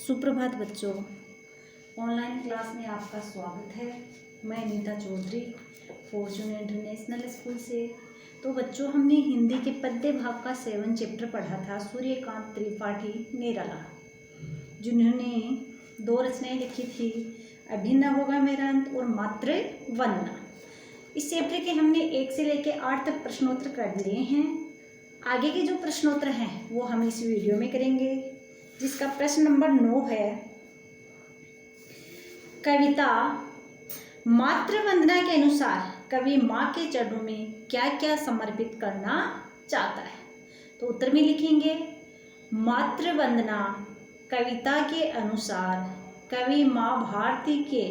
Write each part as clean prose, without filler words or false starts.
सुप्रभात बच्चों, online class में आपका स्वागत है। मैं Neeta Chaudhary Fortune International School से। तो बच्चों, हमने हिंदी के पद्य भाग का 7 चैप्टर पढ़ा था, सूर्यकांत त्रिपाठी निराला, जिन्होंने 2 रचनाएं लिखी थी, अभिनव होगा मेरा अंत और मातृ वंदना। इस चैप्टर के हमने 1 से लेकर 8 तक प्रश्नोत्तर कर लिए हैं। आगे के जो प्रश्नोत्तर हैं वो हम इस वीडियो में करेंगे, जिसका प्रश्न नंबर 9 है, कविता मातृवंदना के अनुसार कवि माँ के चरणों में क्या क्या समर्पित करना चाहता है। तो उत्तर में लिखेंगे, मातृवंदना कविता के अनुसार कवि माँ भारती के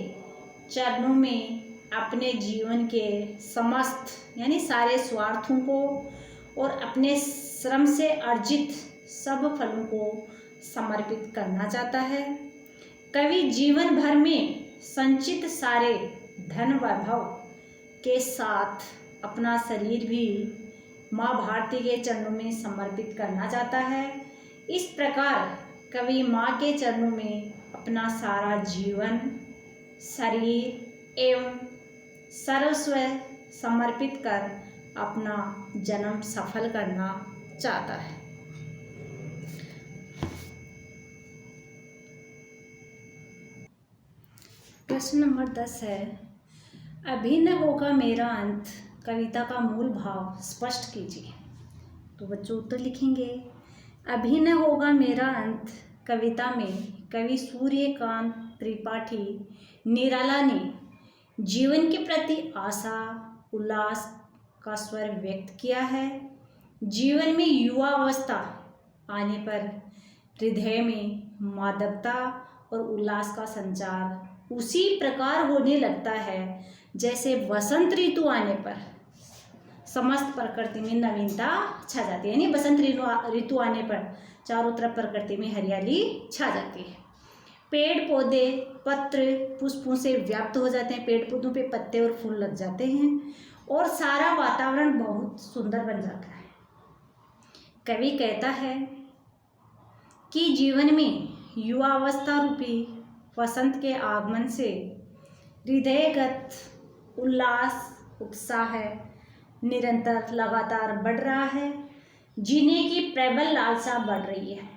चरणों में अपने जीवन के समस्त यानी सारे स्वार्थों को और अपने श्रम से अर्जित सब फलों को समर्पित करना चाहता है। कवि जीवन भर में संचित सारे धन वैभव के साथ अपना शरीर भी माँ भारती के चरणों में समर्पित करना चाहता है। इस प्रकार कवि माँ के चरणों में अपना सारा जीवन, शरीर एवं सर्वस्व समर्पित कर अपना जन्म सफल करना चाहता है। प्रश्न नंबर 10 है, अभिन्न होगा मेरा अंत कविता का मूल भाव स्पष्ट कीजिए। तो बच्चों उत्तर लिखेंगे, अभिन्न होगा मेरा अंत कविता में कवि सूर्यकांत त्रिपाठी निराला ने जीवन के प्रति आशा उल्लास का स्वर व्यक्त किया है। जीवन में युवा अवस्था आने पर हृदय में मादकता और उल्लास का संचार उसी प्रकार होने लगता है जैसे वसंत ऋतु आने पर समस्त प्रकृति में नवीनता छा जाती है। यानी बसंत ऋतु आने पर चारों तरफ प्रकृति में हरियाली छा जाती है। पेड़ पौधे पत्र पुष्पों से व्याप्त हो जाते हैं, पेड़ पौधों पे पत्ते और फूल लग जाते हैं और सारा वातावरण बहुत सुंदर बन जाता है। कवि कहता है कि जीवन में युवा अवस्था रूपी वसंत के आगमन से हृदयगत उल्लास उत्साह निरंतर लगातार बढ़ रहा है, जीने की प्रबल लालसा बढ़ रही है।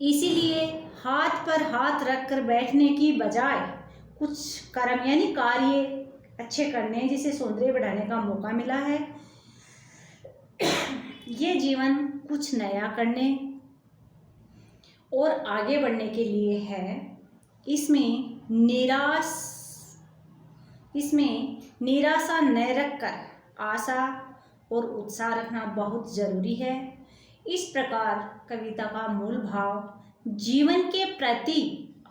इसीलिए हाथ पर हाथ रखकर बैठने की बजाय कुछ कर्म यानी कार्य अच्छे करने जिसे सौंदर्य बढ़ाने का मौका मिला है। ये जीवन कुछ नया करने और आगे बढ़ने के लिए है। इसमें निराशा न रखकर आशा और उत्साह रखना बहुत जरूरी है। इस प्रकार कविता का मूल भाव जीवन के प्रति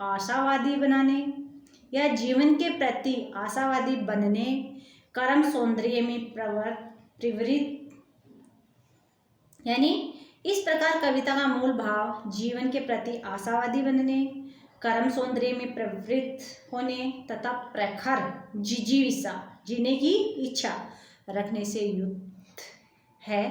आशावादी बनाने या जीवन के प्रति आशावादी बनने, कर्म सौंदर्य में प्रवृत्त यानी इस प्रकार कविता का मूल भाव जीवन के प्रति आशावादी बनने, कर्म सौंदर्य में प्रवृत्त होने तथा प्रखर जिजीविषा जीने की इच्छा रखने से युक्त है।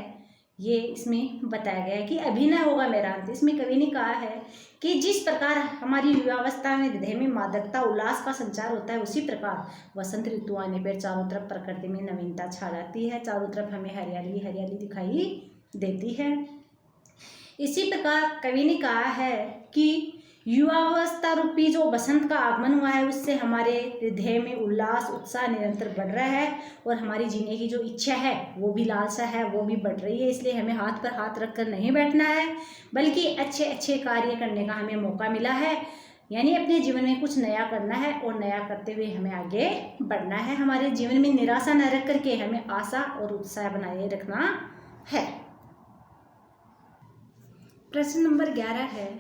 ये इसमें बताया गया है कि अभिनव होगा मेरा अंत। इसमें कवि ने कहा है कि जिस प्रकार हमारी युवावस्था में हृदय में मादकता उल्लास का संचार होता है, उसी प्रकार वसंत ऋतु आने पर चारों तरफ प्रकृति में नवीनता छा जाती है, चारों तरफ हमें हरियाली हरियाली दिखाई देती है। इसी प्रकार कवि ने कहा है कि युवावस्था रूपी जो बसंत का आगमन हुआ है उससे हमारे हृदय में उल्लास उत्साह निरंतर बढ़ रहा है और हमारी जीने की जो इच्छा है वो भी लालसा है वो भी बढ़ रही है। इसलिए हमें हाथ पर हाथ रखकर नहीं बैठना है, बल्कि अच्छे अच्छे कार्य करने का हमें मौका मिला है। यानी अपने जीवन में कुछ नया करना है और नया करते हुए हमें आगे बढ़ना है। हमारे जीवन में निराशा न रख करके हमें आशा और उत्साह बनाए रखना है। प्रश्न नंबर 11 है,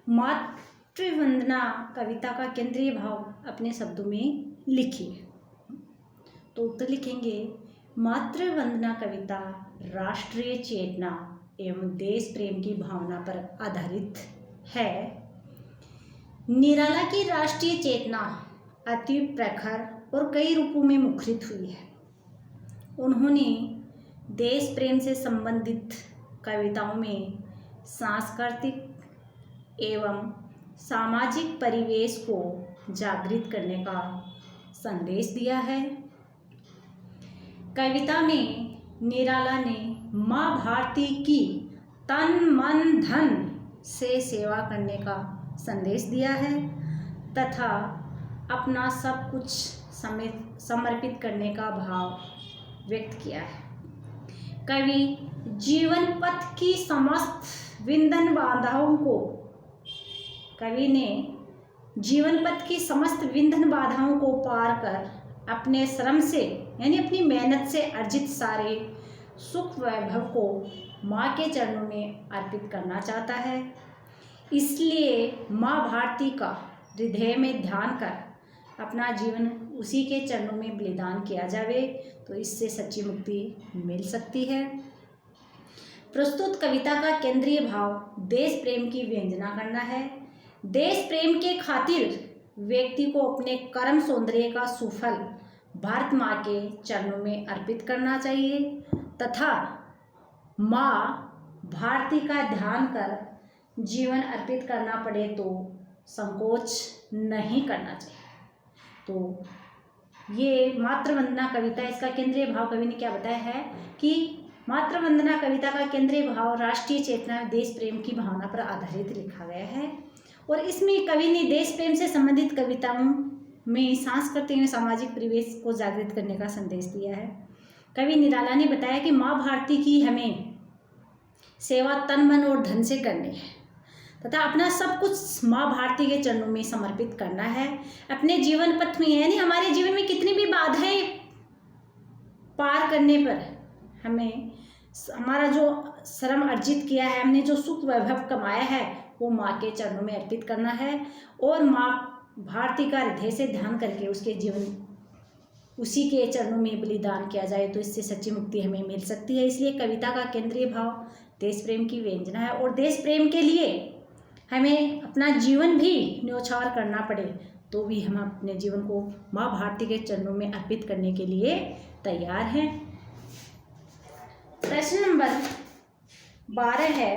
मातृवंदना कविता का केंद्रीय भाव अपने शब्दों में लिखिए। तो उत्तर लिखेंगे, मातृवंदना कविता राष्ट्रीय चेतना एवं देश प्रेम की भावना पर आधारित है। निराला की राष्ट्रीय चेतना अति प्रखर और कई रूपों में मुखरित हुई है। उन्होंने देश प्रेम से संबंधित कविताओं में सांस्कृतिक एवं सामाजिक परिवेश को जागृत करने का संदेश दिया है। कविता में निराला ने माँ भारती की तन मन धन से सेवा करने का संदेश दिया है तथा अपना सब कुछ समर्पित करने का भाव व्यक्त किया है। कवि जीवन पथ की समस्त विंधन बाधाओं को कवि ने जीवन पथ की समस्त विंधन बाधाओं को पार कर अपने श्रम से यानी अपनी मेहनत से अर्जित सारे सुख वैभव को माँ के चरणों में अर्पित करना चाहता है। इसलिए माँ भारती का हृदय में ध्यान कर अपना जीवन उसी के चरणों में बलिदान किया जावे तो इससे सच्ची मुक्ति मिल सकती है। प्रस्तुत कविता का केंद्रीय भाव देश प्रेम की व्यंजना करना है। देश प्रेम के खातिर व्यक्ति को अपने कर्म सौंदर्य का सुफल भारत माँ के चरणों में अर्पित करना चाहिए तथा माँ भारती का ध्यान कर जीवन अर्पित करना पड़े तो संकोच नहीं करना चाहिए। तो ये मातृवंदना कविता, इसका केंद्रीय भाव कवि ने क्या बताया है कि मातृवंदना कविता का केंद्रीय भाव राष्ट्रीय चेतना देश प्रेम की भावना पर आधारित लिखा गया है और इसमें कवि ने देश प्रेम से संबंधित कविताओं में सांस्कृतिक एवं सामाजिक परिवेश को जागृत करने का संदेश दिया है। कवि निराला ने बताया कि माँ भारती की हमें सेवा तन मन और धन से करनी है तथा अपना सब कुछ माँ भारती के चरणों में समर्पित करना है। अपने जीवन पथ में यानी हमारे जीवन में कितनी भी बाधाएं पार करने पर हमें हमारा जो श्रम अर्जित किया है, हमने जो सुख वैभव कमाया है वो माँ के चरणों में अर्पित करना है और माँ भारती का हृदय से ध्यान करके उसके जीवन उसी के चरणों में बलिदान किया जाए तो इससे सच्ची मुक्ति हमें मिल सकती है। इसलिए कविता का केंद्रीय भाव देश प्रेम की व्यंजना है और देश प्रेम के लिए हमें अपना जीवन भी न्यौछावर करना पड़े तो भी हम अपने जीवन को माँ भारती के चरणों में अर्पित करने के लिए तैयार हैं। प्रश्न नंबर 12 है,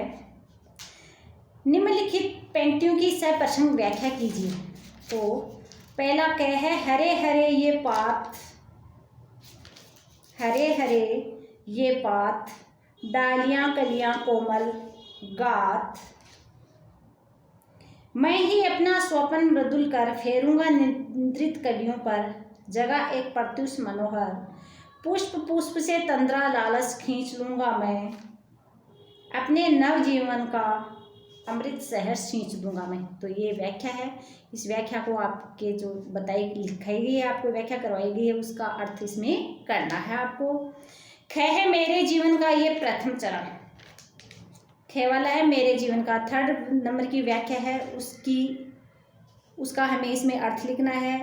निम्नलिखित पंक्तियों की सप्रसंग व्याख्या कीजिए। तो पहला क है हरे हरे ये पात, हरे हरे ये पात डालियां कलियां कोमल गात, मैं ही अपना स्वप्न मृदुल कर फेरूंगा निद्रित कलियों पर, जगह एक प्रत्युष मनोहर, पुष्प पुष्प से तंद्रा लालस खींच लूंगा मैं, अपने नव जीवन का अमृत शहर सींच दूंगा मैं। तो ये व्याख्या है। इस व्याख्या को आपके जो बताई लिखाई गई है, आपको व्याख्या करवाई गई है, उसका अर्थ इसमें करना है आपको। ख है मेरे जीवन का ये प्रथम चरण, ख वाला है मेरे जीवन का, थर्ड नंबर की व्याख्या है उसका हमें इसमें अर्थ लिखना है।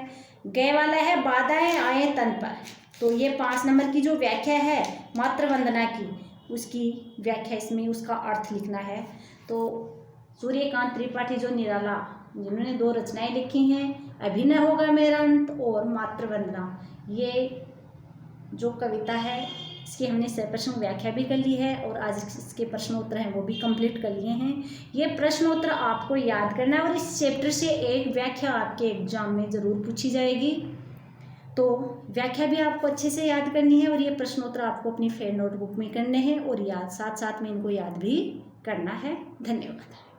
ग वाला है बाधाएं आए तन पर, तो ये 5 नंबर की जो व्याख्या है मातृवंदना की, उसकी व्याख्या इसमें उसका अर्थ लिखना है। तो सूर्यकांत त्रिपाठी जो निराला जिन्होंने 2 रचनाएं लिखी हैं, अभिनय होगा मेरा अंत और मातृवंदना, ये जो कविता है इसकी हमने सप्रसंग व्याख्या भी कर ली है और आज इसके प्रश्नोत्तर हैं वो भी कंप्लीट कर लिए हैं। ये प्रश्नोत्तर आपको याद करना है और इस चैप्टर से एक व्याख्या आपके एग्जाम में ज़रूर पूछी जाएगी। तो व्याख्या भी आपको अच्छे से याद करनी है और ये प्रश्नोत्तर आपको अपनी फेयर नोटबुक में करने हैं और साथ साथ में इनको याद भी करना है। धन्यवाद।